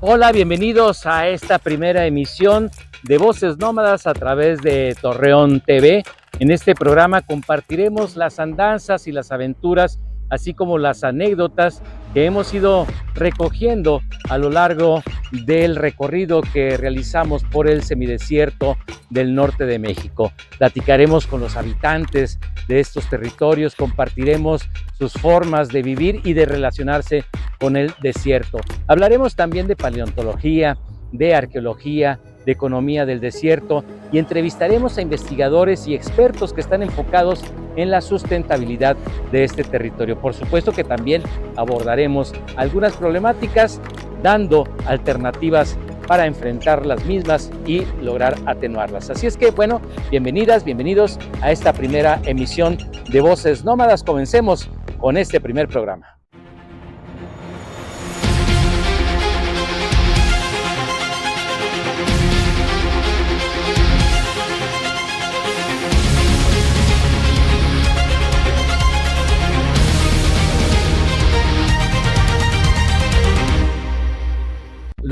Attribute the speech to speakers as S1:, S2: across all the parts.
S1: Hola, bienvenidos a esta primera emisión de Voces Nómadas a través de Torreón TV. En este programa compartiremos las andanzas y las aventuras, así como las anécdotas que hemos ido recogiendo a lo largo del recorrido que realizamos por el semidesierto del norte de México. Platicaremos con los habitantes de estos territorios, compartiremos sus formas de vivir y de relacionarse con el desierto. Hablaremos también de paleontología, de arqueología, de economía del desierto y entrevistaremos a investigadores y expertos que están enfocados en la sustentabilidad de este territorio. Por supuesto que también abordaremos algunas problemáticas dando alternativas para enfrentar las mismas y lograr atenuarlas. Así es que, bueno, bienvenidas, bienvenidos a esta primera emisión de Voces Nómadas. Comencemos con este primer programa.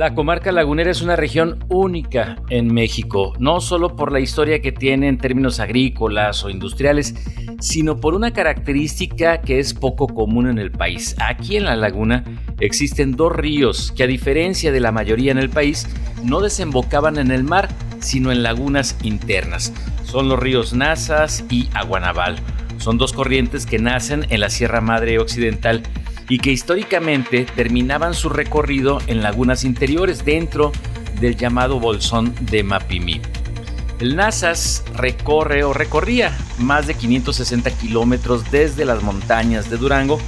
S1: La comarca lagunera es una región única en México, no solo por la historia que tiene en términos agrícolas o industriales, sino por una característica que es poco común en el país. Aquí en la laguna existen dos ríos que, a diferencia de la mayoría en el país, no desembocaban en el mar, sino en lagunas internas. Son los ríos Nazas y Aguanaval. Son dos corrientes que nacen en la Sierra Madre Occidental y que históricamente terminaban su recorrido en lagunas interiores dentro del llamado bolsón de Mapimí. El Nazas recorría más de 560 kilómetros desde las montañas de Durango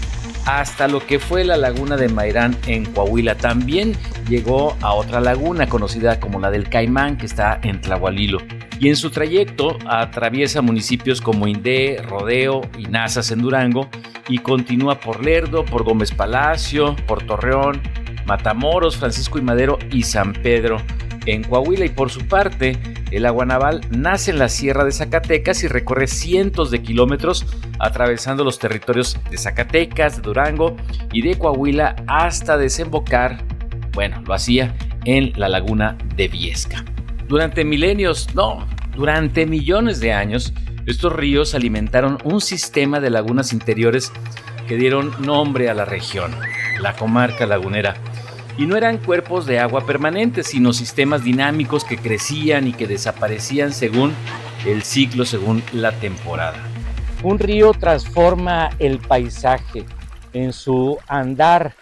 S1: hasta lo que fue la laguna de Mairán en Coahuila. También llegó a otra laguna conocida como la del Caimán, que está en Tlahualilo. Y en su trayecto atraviesa municipios como Indé, Rodeo y Nazas en Durango y continúa por Lerdo, por Gómez Palacio, por Torreón, Matamoros, Francisco y Madero y San Pedro en Coahuila. Y por su parte, el Aguanaval nace en la Sierra de Zacatecas y recorre cientos de kilómetros atravesando los territorios de Zacatecas, de Durango y de Coahuila hasta desembocar, lo hacía en la laguna de Viesca. Durante millones de años, estos ríos alimentaron un sistema de lagunas interiores que dieron nombre a la región, la comarca lagunera. Y no eran cuerpos de agua permanentes, sino sistemas dinámicos que crecían y que desaparecían según el ciclo, según la temporada. Un río transforma el paisaje en su andar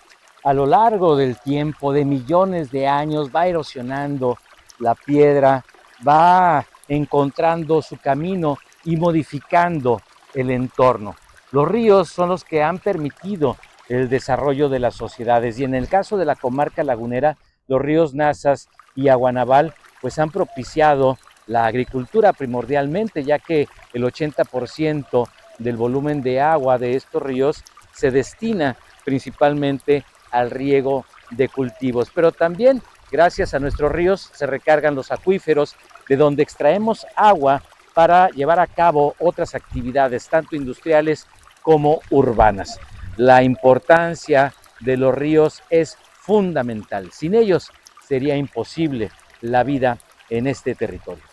S1: a lo largo del tiempo, de millones de años, va erosionando la piedra, va encontrando su camino y modificando el entorno. Los ríos son los que han permitido el desarrollo de las sociedades y en el caso de la comarca lagunera, los ríos Nazas y Aguanaval han propiciado la agricultura primordialmente, ya que el 80% del volumen de agua de estos ríos se destina principalmente al riego de cultivos, pero también gracias a nuestros ríos se recargan los acuíferos de donde extraemos agua para llevar a cabo otras actividades, tanto industriales como urbanas. La importancia de los ríos es fundamental. Sin ellos sería imposible la vida en este territorio.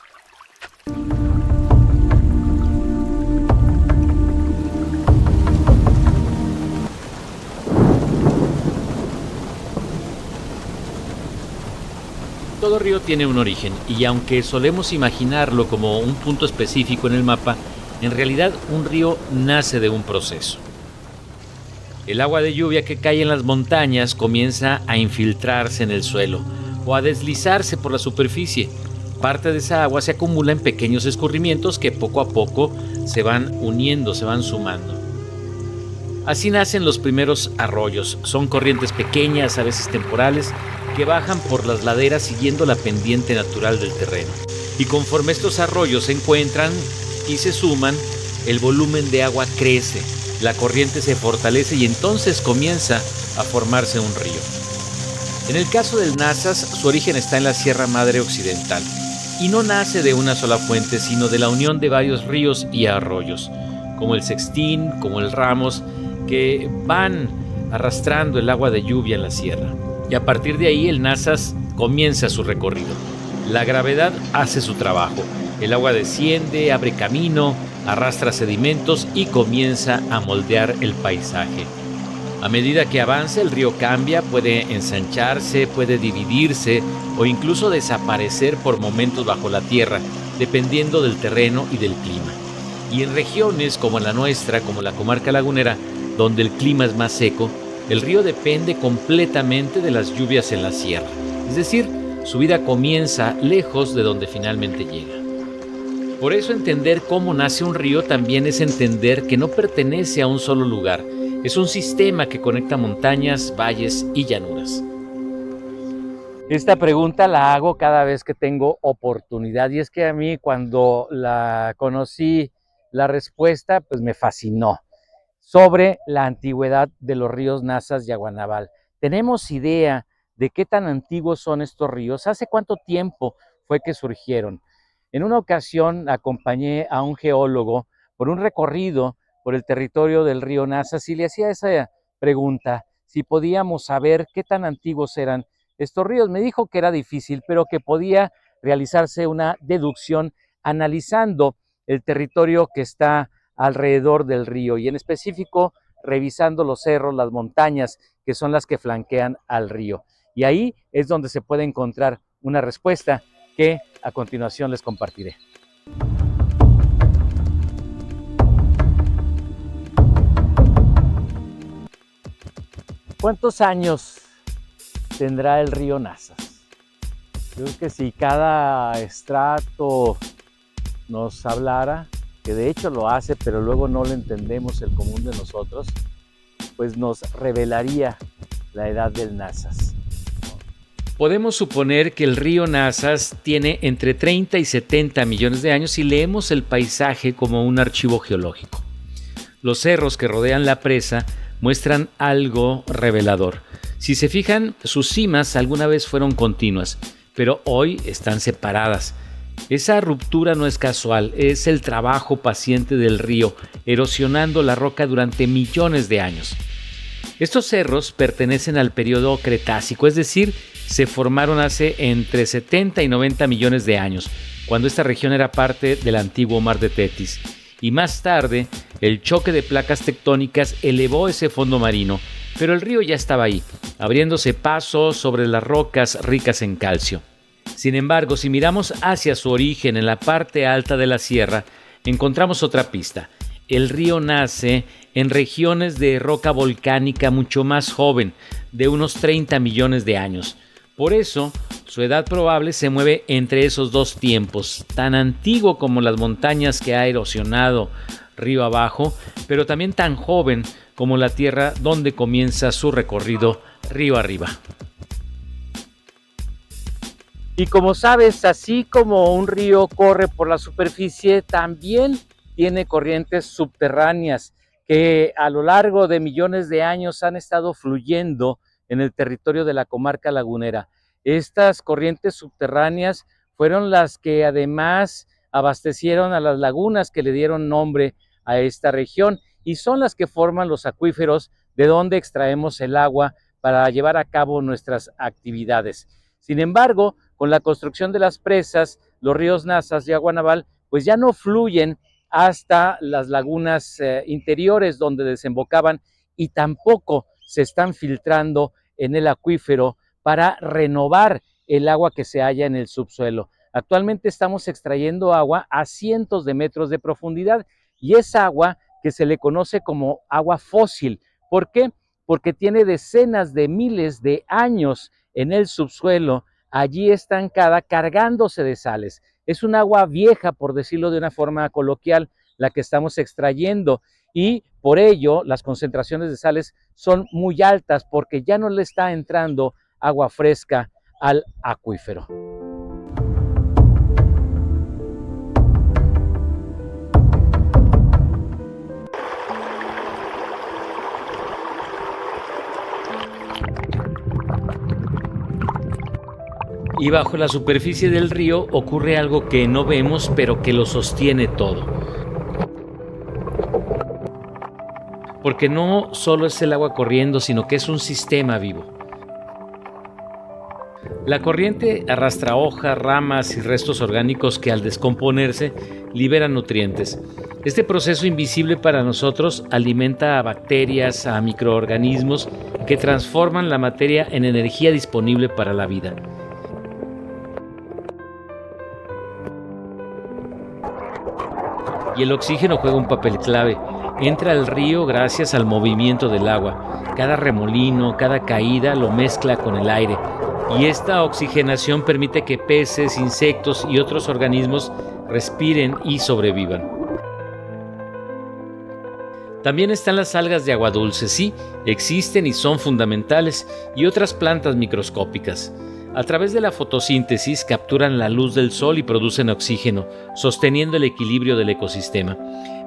S1: Todo río tiene un origen y aunque solemos imaginarlo como un punto específico en el mapa, en realidad un río nace de un proceso. El agua de lluvia que cae en las montañas comienza a infiltrarse en el suelo o a deslizarse por la superficie. Parte de esa agua se acumula en pequeños escurrimientos que poco a poco se van uniendo, se van sumando. Así nacen los primeros arroyos. Son corrientes pequeñas, a veces temporales, que bajan por las laderas siguiendo la pendiente natural del terreno. Y conforme estos arroyos se encuentran y se suman, el volumen de agua crece, la corriente se fortalece y entonces comienza a formarse un río. En el caso del Nazas, su origen está en la Sierra Madre Occidental y no nace de una sola fuente, sino de la unión de varios ríos y arroyos, como el Sextín, como el Ramos, que van arrastrando el agua de lluvia en la sierra. Y a partir de ahí el Nazas comienza su recorrido. La gravedad hace su trabajo. El agua desciende, abre camino, arrastra sedimentos y comienza a moldear el paisaje. A medida que avanza, el río cambia, puede ensancharse, puede dividirse o incluso desaparecer por momentos bajo la tierra, dependiendo del terreno y del clima. Y en regiones como la nuestra, como la comarca lagunera, donde el clima es más seco, el río depende completamente de las lluvias en la sierra. Es decir, su vida comienza lejos de donde finalmente llega. Por eso entender cómo nace un río también es entender que no pertenece a un solo lugar. Es un sistema que conecta montañas, valles y llanuras. Esta pregunta la hago cada vez que tengo oportunidad y es que a mí cuando la conocí, la respuesta pues me fascinó sobre la antigüedad de los ríos Nazas y Aguanaval. ¿Tenemos idea de qué tan antiguos son estos ríos? ¿Hace cuánto tiempo fue que surgieron? En una ocasión acompañé a un geólogo por un recorrido por el territorio del río Nazas y le hacía esa pregunta, si podíamos saber qué tan antiguos eran estos ríos. Me dijo que era difícil, pero que podía realizarse una deducción analizando el territorio que está alrededor del río y en específico revisando los cerros, las montañas que son las que flanquean al río. Y ahí es donde se puede encontrar una respuesta que a continuación les compartiré. ¿Cuántos años tendrá el río Nazas? Yo creo que si cada estrato nos hablara, que de hecho lo hace, pero luego no lo entendemos el común de nosotros, pues nos revelaría la edad del Nazas. Podemos suponer que el río Nazas tiene entre 30 y 70 millones de años si leemos el paisaje como un archivo geológico. Los cerros que rodean la presa muestran algo revelador. Si se fijan, sus cimas alguna vez fueron continuas, pero hoy están separadas. Esa ruptura no es casual, es el trabajo paciente del río, erosionando la roca durante millones de años. Estos cerros pertenecen al periodo Cretácico, es decir, se formaron hace entre 70 y 90 millones de años, cuando esta región era parte del antiguo mar de Tetis. Y más tarde, el choque de placas tectónicas elevó ese fondo marino, pero el río ya estaba ahí, abriéndose paso sobre las rocas ricas en calcio. Sin embargo, si miramos hacia su origen en la parte alta de la sierra, encontramos otra pista. El río nace en regiones de roca volcánica mucho más joven, de unos 30 millones de años. Por eso, su edad probable se mueve entre esos dos tiempos, tan antiguo como las montañas que ha erosionado río abajo, pero también tan joven como la tierra donde comienza su recorrido río arriba. Y como sabes, así como un río corre por la superficie, también tiene corrientes subterráneas que a lo largo de millones de años han estado fluyendo en el territorio de la comarca lagunera. Estas corrientes subterráneas fueron las que además abastecieron a las lagunas que le dieron nombre a esta región y son las que forman los acuíferos de donde extraemos el agua para llevar a cabo nuestras actividades. Sin embargo, con la construcción de las presas, los ríos Nazas y Aguanaval pues ya no fluyen hasta las lagunas interiores donde desembocaban y tampoco se están filtrando en el acuífero para renovar el agua que se halla en el subsuelo. Actualmente estamos extrayendo agua a cientos de metros de profundidad y es agua que se le conoce como agua fósil. ¿Por qué? Porque tiene decenas de miles de años en el subsuelo, allí estancada, cargándose de sales. Es un agua vieja, por decirlo de una forma coloquial, la que estamos extrayendo y por ello las concentraciones de sales son muy altas porque ya no le está entrando agua fresca al acuífero. Y bajo la superficie del río ocurre algo que no vemos, pero que lo sostiene todo. Porque no solo es el agua corriendo, sino que es un sistema vivo. La corriente arrastra hojas, ramas y restos orgánicos que al descomponerse liberan nutrientes. Este proceso invisible para nosotros alimenta a bacterias, a microorganismos que transforman la materia en energía disponible para la vida. Y el oxígeno juega un papel clave. Entra al río gracias al movimiento del agua. Cada remolino, cada caída lo mezcla con el aire. Y esta oxigenación permite que peces, insectos y otros organismos respiren y sobrevivan. También están las algas de agua dulce, sí, existen y son fundamentales, y otras plantas microscópicas. A través de la fotosíntesis capturan la luz del sol y producen oxígeno, sosteniendo el equilibrio del ecosistema.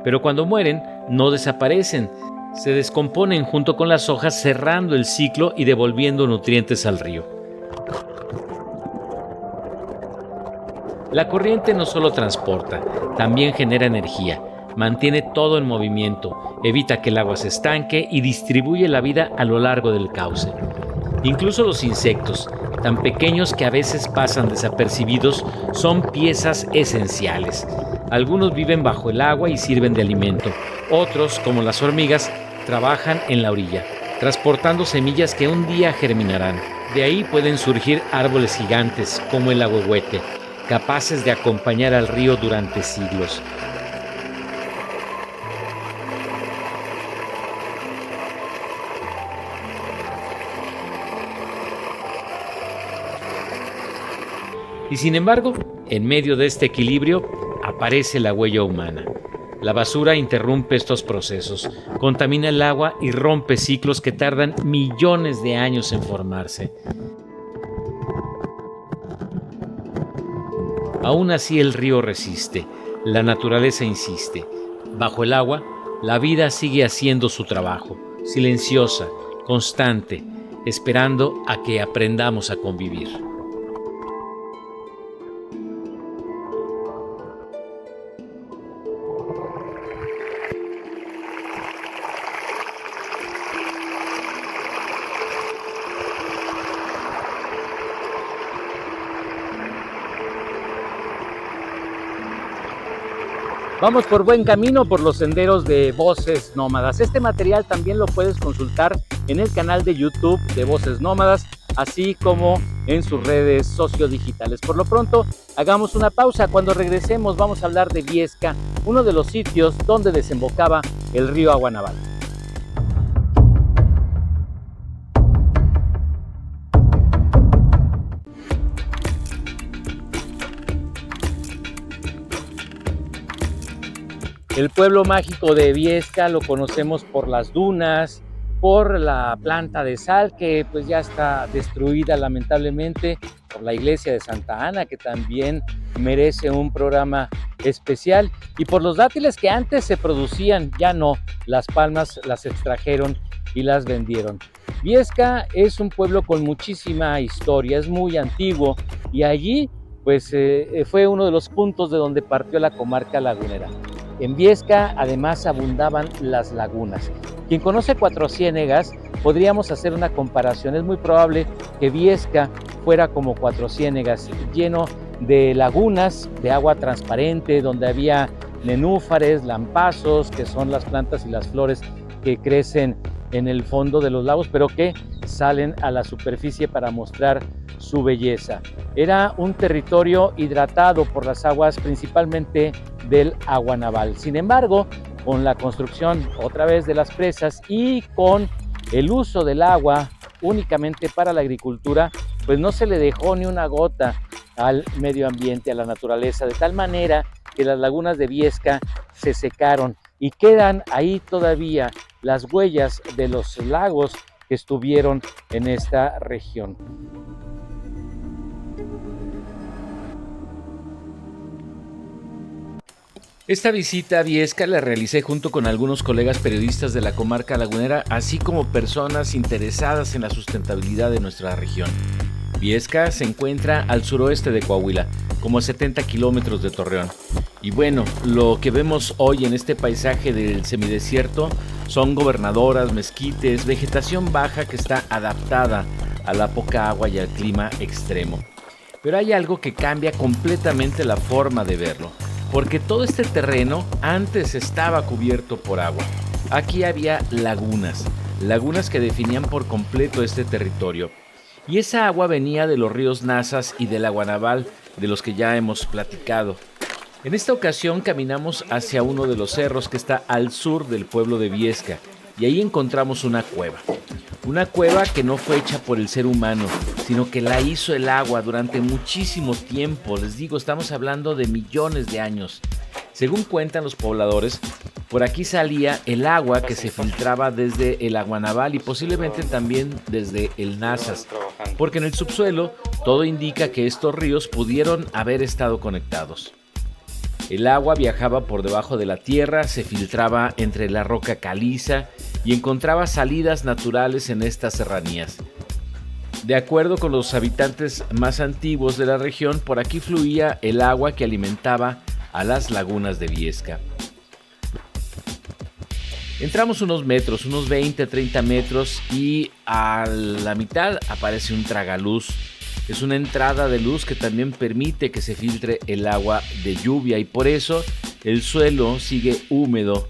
S1: Pero cuando mueren, no desaparecen, se descomponen junto con las hojas, cerrando el ciclo y devolviendo nutrientes al río. La corriente no solo transporta, también genera energía, mantiene todo en movimiento, evita que el agua se estanque y distribuye la vida a lo largo del cauce. Incluso los insectos, tan pequeños que a veces pasan desapercibidos, son piezas esenciales. Algunos viven bajo el agua y sirven de alimento. Otros, como las hormigas, trabajan en la orilla, transportando semillas que un día germinarán. De ahí pueden surgir árboles gigantes, como el ahuehuete, capaces de acompañar al río durante siglos. Y sin embargo, en medio de este equilibrio, aparece la huella humana. La basura interrumpe estos procesos, contamina el agua y rompe ciclos que tardan millones de años en formarse. Aún así el río resiste, la naturaleza insiste. Bajo el agua, la vida sigue haciendo su trabajo, silenciosa, constante, esperando a que aprendamos a convivir.
S2: Vamos por buen camino por los senderos de Voces Nómadas. Este material también lo puedes consultar en el canal de YouTube de Voces Nómadas, así como en sus redes sociodigitales. Por lo pronto, hagamos una pausa. Cuando regresemos vamos a hablar de Viesca, uno de los sitios donde desembocaba el río Aguanaval. El pueblo mágico de Viesca lo conocemos por las dunas, por la planta de sal que pues ya está destruida lamentablemente, por la iglesia de Santa Ana que también merece un programa especial, y por los dátiles que antes se producían, ya no, las palmas las extrajeron y las vendieron. Viesca es un pueblo con muchísima historia, es muy antiguo y allí pues fue uno de los puntos de donde partió la comarca lagunera. En Viesca además abundaban las lagunas. Quien conoce Cuatro Ciénegas, podríamos hacer una comparación. Es muy probable que Viesca fuera como Cuatro Ciénegas, lleno de lagunas de agua transparente, donde había nenúfares, lampazos, que son las plantas y las flores que crecen en el fondo de los lagos, pero que salen a la superficie para mostrar su belleza. Era un territorio hidratado por las aguas principalmente del Aguanaval. Sin embargo, con la construcción otra vez de las presas y con el uso del agua únicamente para la agricultura, pues no se le dejó ni una gota al medio ambiente, a la naturaleza, de tal manera que las lagunas de Viesca se secaron y quedan ahí todavía las huellas de los lagos que estuvieron en esta región.
S1: Esta visita a Viesca la realicé junto con algunos colegas periodistas de la comarca lagunera, así como personas interesadas en la sustentabilidad de nuestra región. Viesca se encuentra al suroeste de Coahuila, como a 70 kilómetros de Torreón. Y bueno, lo que vemos hoy en este paisaje del semidesierto son gobernadoras, mezquites, vegetación baja que está adaptada a la poca agua y al clima extremo. Pero hay algo que cambia completamente la forma de verlo, porque todo este terreno antes estaba cubierto por agua. Aquí había lagunas que definían por completo este territorio. Y esa agua venía de los ríos Nazas y del Aguanaval, de los que ya hemos platicado. En esta ocasión caminamos hacia uno de los cerros que está al sur del pueblo de Viesca, y ahí encontramos una cueva. Una cueva que no fue hecha por el ser humano, sino que la hizo el agua durante muchísimo tiempo. Les digo, estamos hablando de millones de años. Según cuentan los pobladores, por aquí salía el agua que se filtraba desde el Aguanaval y posiblemente también desde el Nazas, porque en el subsuelo todo indica que estos ríos pudieron haber estado conectados. El agua viajaba por debajo de la tierra, se filtraba entre la roca caliza y encontraba salidas naturales en estas serranías. De acuerdo con los habitantes más antiguos de la región, por aquí fluía el agua que alimentaba a las lagunas de Viesca. Entramos unos metros, unos 20, 30 metros, y a la mitad aparece un tragaluz. Es una entrada de luz que también permite que se filtre el agua de lluvia y por eso el suelo sigue húmedo.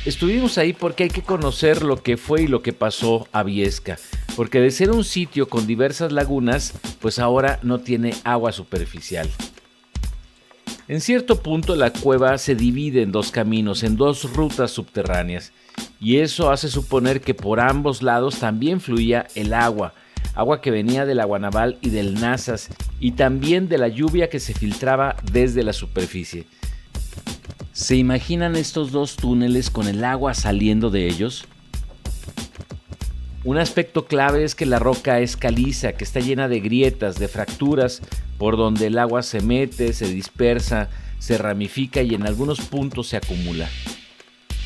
S1: Estuvimos ahí porque hay que conocer lo que fue y lo que pasó a Viesca, porque de ser un sitio con diversas lagunas, pues ahora no tiene agua superficial. En cierto punto la cueva se divide en dos caminos, en dos rutas subterráneas, y eso hace suponer que por ambos lados también fluía el agua que venía del Aguanaval y del Nazas, y también de la lluvia que se filtraba desde la superficie. ¿Se imaginan estos dos túneles con el agua saliendo de ellos? Un aspecto clave es que la roca es caliza, que está llena de grietas, de fracturas, por donde el agua se mete, se dispersa, se ramifica y en algunos puntos se acumula.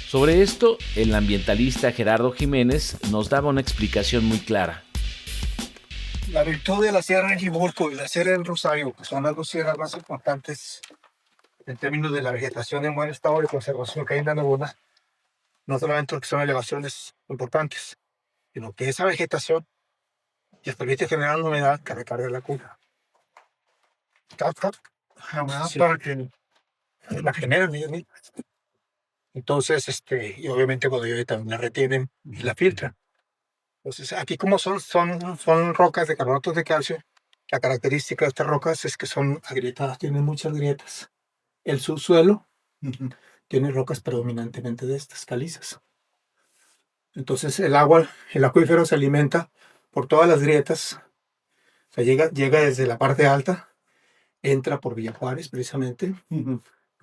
S1: Sobre esto, el ambientalista Gerardo Jiménez nos daba una explicación muy clara.
S3: La virtud de la Sierra del Jimulco y la Sierra del Rosario, que son las dos sierras más importantes en términos de la vegetación en buen estado de conservación que hay en la laguna, no solamente porque son elevaciones importantes, sino que esa vegetación les permite generar una humedad que recarga la cuja. La humedad sí, para que la generen ellos mismos. Entonces, y obviamente cuando llueve también la retienen y la filtran. Entonces, aquí como son rocas de carbonatos de calcio, la característica de estas rocas es que son agrietadas, tienen muchas grietas. El subsuelo tiene rocas predominantemente de estas, calizas. Entonces el acuífero se alimenta por todas las grietas. O sea, llega desde la parte alta, entra por Villa Juárez precisamente.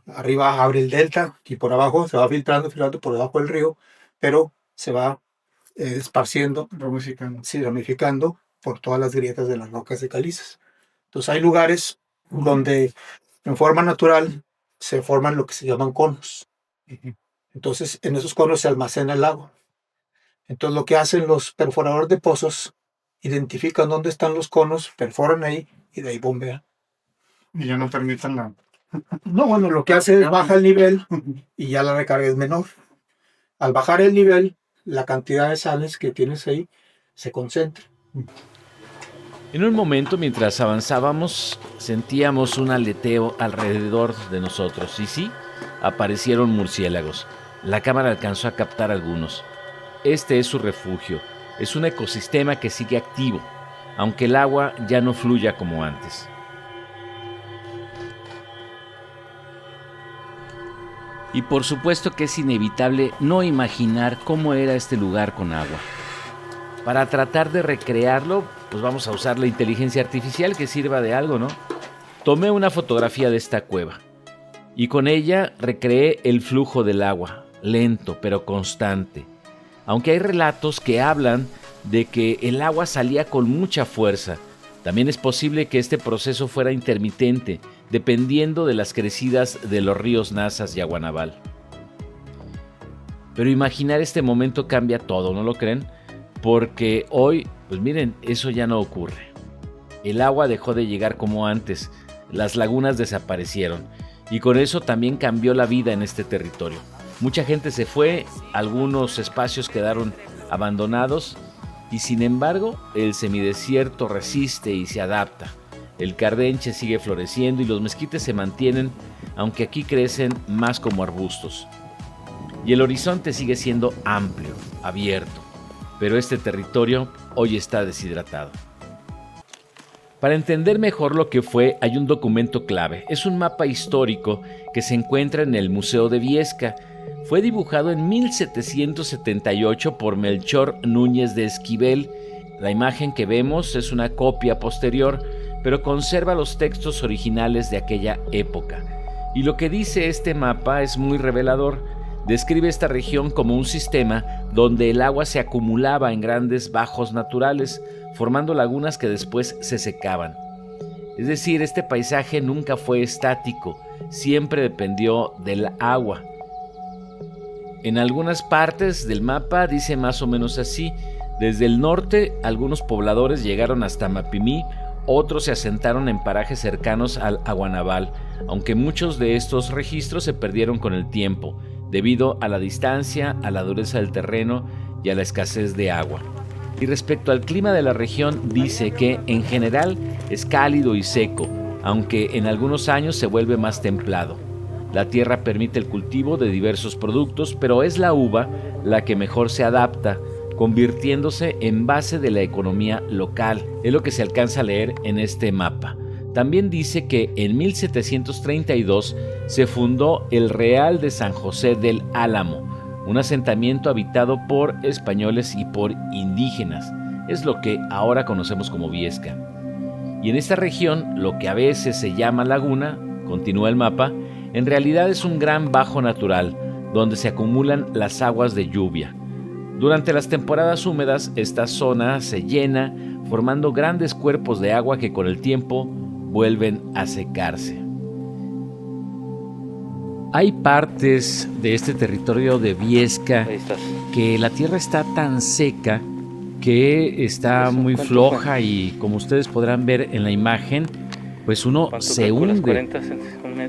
S3: Arriba abre el delta y por abajo se va filtrando por debajo del río, pero se va esparciendo, ramificando por todas las grietas de las rocas de calizas. Entonces hay lugares donde en forma natural se forman lo que se llaman conos. Entonces en esos conos se almacena el agua. Entonces lo que hacen los perforadores de pozos, identifican dónde están los conos, perforan ahí y de ahí bombean.
S4: Y ya no permiten la...
S3: No, bueno, lo que hace es baja el nivel y ya la recarga es menor. Al bajar el nivel, la cantidad de sales que tienes ahí se concentra.
S1: En un momento, mientras avanzábamos, sentíamos un aleteo alrededor de nosotros. Y sí, aparecieron murciélagos. La cámara alcanzó a captar algunos. Este es su refugio. Es un ecosistema que sigue activo, aunque el agua ya no fluya como antes. Y por supuesto que es inevitable no imaginar cómo era este lugar con agua. Para tratar de recrearlo, pues vamos a usar la inteligencia artificial que sirva de algo, ¿no? Tomé una fotografía de esta cueva y con ella recreé el flujo del agua, lento pero constante. Aunque hay relatos que hablan de que el agua salía con mucha fuerza, también es posible que este proceso fuera intermitente, dependiendo de las crecidas de los ríos Nazas y Aguanaval. Pero imaginar este momento cambia todo, ¿no lo creen? Porque hoy, pues miren, eso ya no ocurre. El agua dejó de llegar como antes, las lagunas desaparecieron y con eso también cambió la vida en este territorio. Mucha gente se fue, algunos espacios quedaron abandonados, y sin embargo el semidesierto resiste y se adapta. El cardenche sigue floreciendo y los mezquites se mantienen, aunque aquí crecen más como arbustos. Y el horizonte sigue siendo amplio, abierto, pero este territorio hoy está deshidratado. Para entender mejor lo que fue, hay un documento clave. Es un mapa histórico que se encuentra en el Museo de Viesca. Fue dibujado en 1778 por Melchor Núñez de Esquivel. La imagen que vemos es una copia posterior, pero conserva los textos originales de aquella época. Y lo que dice este mapa es muy revelador. Describe esta región como un sistema donde el agua se acumulaba en grandes bajos naturales, formando lagunas que después se secaban. Es decir, este paisaje nunca fue estático, siempre dependió del agua. En algunas partes del mapa dice más o menos así: desde el norte, algunos pobladores llegaron hasta Mapimí, otros se asentaron en parajes cercanos al Aguanaval, aunque muchos de estos registros se perdieron con el tiempo, debido a la distancia, a la dureza del terreno y a la escasez de agua. Y respecto al clima de la región, dice que en general es cálido y seco, aunque en algunos años se vuelve más templado. La tierra permite el cultivo de diversos productos, pero es la uva la que mejor se adapta, convirtiéndose en base de la economía local. Es lo que se alcanza a leer en este mapa. También dice que en 1732 se fundó el Real de San José del Álamo, un asentamiento habitado por españoles y por indígenas. Es lo que ahora conocemos como Viesca. Y en esta región, lo que a veces se llama laguna, continúa el mapa, en realidad es un gran bajo natural, donde se acumulan las aguas de lluvia. Durante las temporadas húmedas, esta zona se llena, formando grandes cuerpos de agua que con el tiempo vuelven a secarse. Hay partes de este territorio de Viesca que la tierra está tan seca que está muy floja y, como ustedes podrán ver en la imagen, pues uno se hunde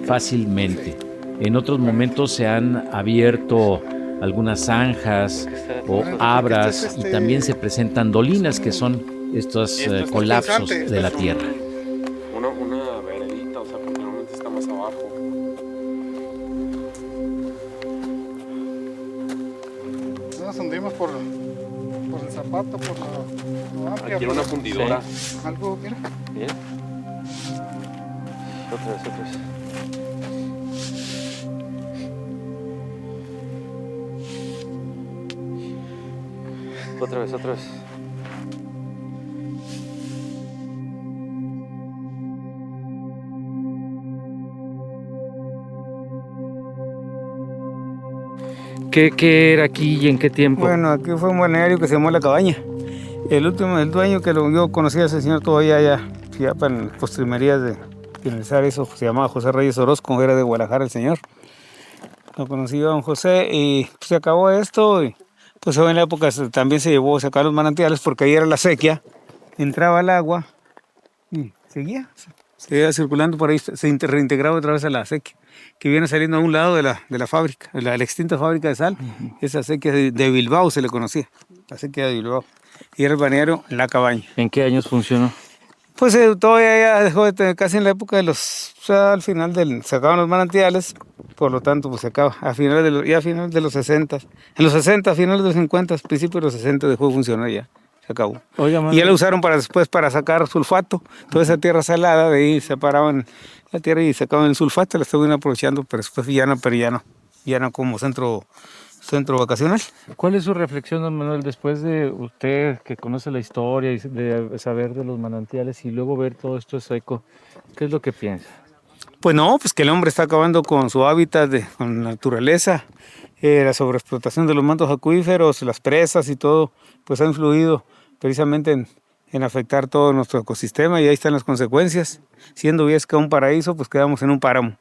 S1: fácilmente. En otros momentos se han abierto algunas zanjas o abras y también se presentan dolinas, que son estos colapsos de la tierra.
S5: Una veredita, o sea, porque normalmente está más abajo.
S4: Nos hundimos por el zapato, por la amplia.
S5: Aquí era una fundidora.
S4: Sí. Algo, mira.
S2: Bien. Otra vez. Otra vez. ¿Qué era aquí y en qué tiempo?
S6: Bueno, aquí fue un balneario que se llamó La Cabaña. El dueño que yo conocí a ese señor todavía ya para las postrimerías de finalizar eso, se llamaba José Reyes Orozco, era de Guadalajara el señor. Lo conocí a don José y pues, se acabó esto y pues en la época también se acabaron los manantiales porque ahí era la sequía, entraba el agua y seguía circulando por ahí, se reintegraba otra vez a la sequía, que viene saliendo a un lado de la fábrica, la extinta fábrica de sal. Esa sequía de Bilbao se le conocía, la sequía de Bilbao. Y era el balneario La Cabaña.
S2: ¿En qué años funcionó?
S6: Pues todavía ya dejó de tener, casi en la época de los, o sea, al final se acaban los manantiales, por lo tanto pues se acaba, a finales de los 60, en los 60, a finales de los 50, principios de los 60 dejó de funcionar ya, se acabó.
S2: Oiga,
S6: y ya lo usaron después para sacar sulfato, toda esa tierra salada, de ahí separaban la tierra y sacaban el sulfato, la estaban aprovechando, pero después ya no como centro vacacional.
S2: ¿Cuál es su reflexión, don Manuel, después de usted que conoce la historia y de saber de los manantiales y luego ver todo esto seco? ¿Qué es lo que piensa?
S6: Pues no, pues que el hombre está acabando con su hábitat, con la naturaleza, la sobreexplotación de los mantos acuíferos, las presas y todo, pues ha influido precisamente en afectar todo nuestro ecosistema y ahí están las consecuencias. Siendo Viesca un paraíso, pues quedamos en un páramo.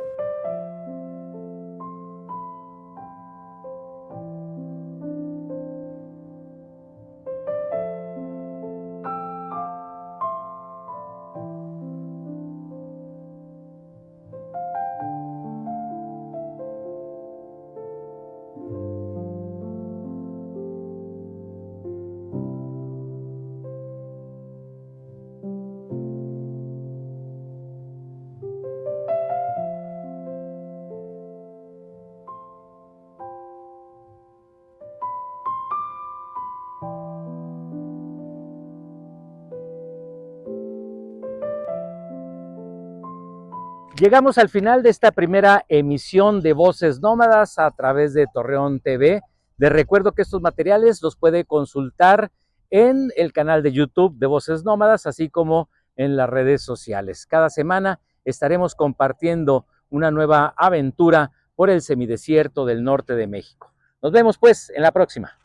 S2: Llegamos al final de esta primera emisión de Voces Nómadas a través de Torreón TV. Les recuerdo que estos materiales los puede consultar en el canal de YouTube de Voces Nómadas, así como en las redes sociales. Cada semana estaremos compartiendo una nueva aventura por el semidesierto del norte de México. Nos vemos pues en la próxima.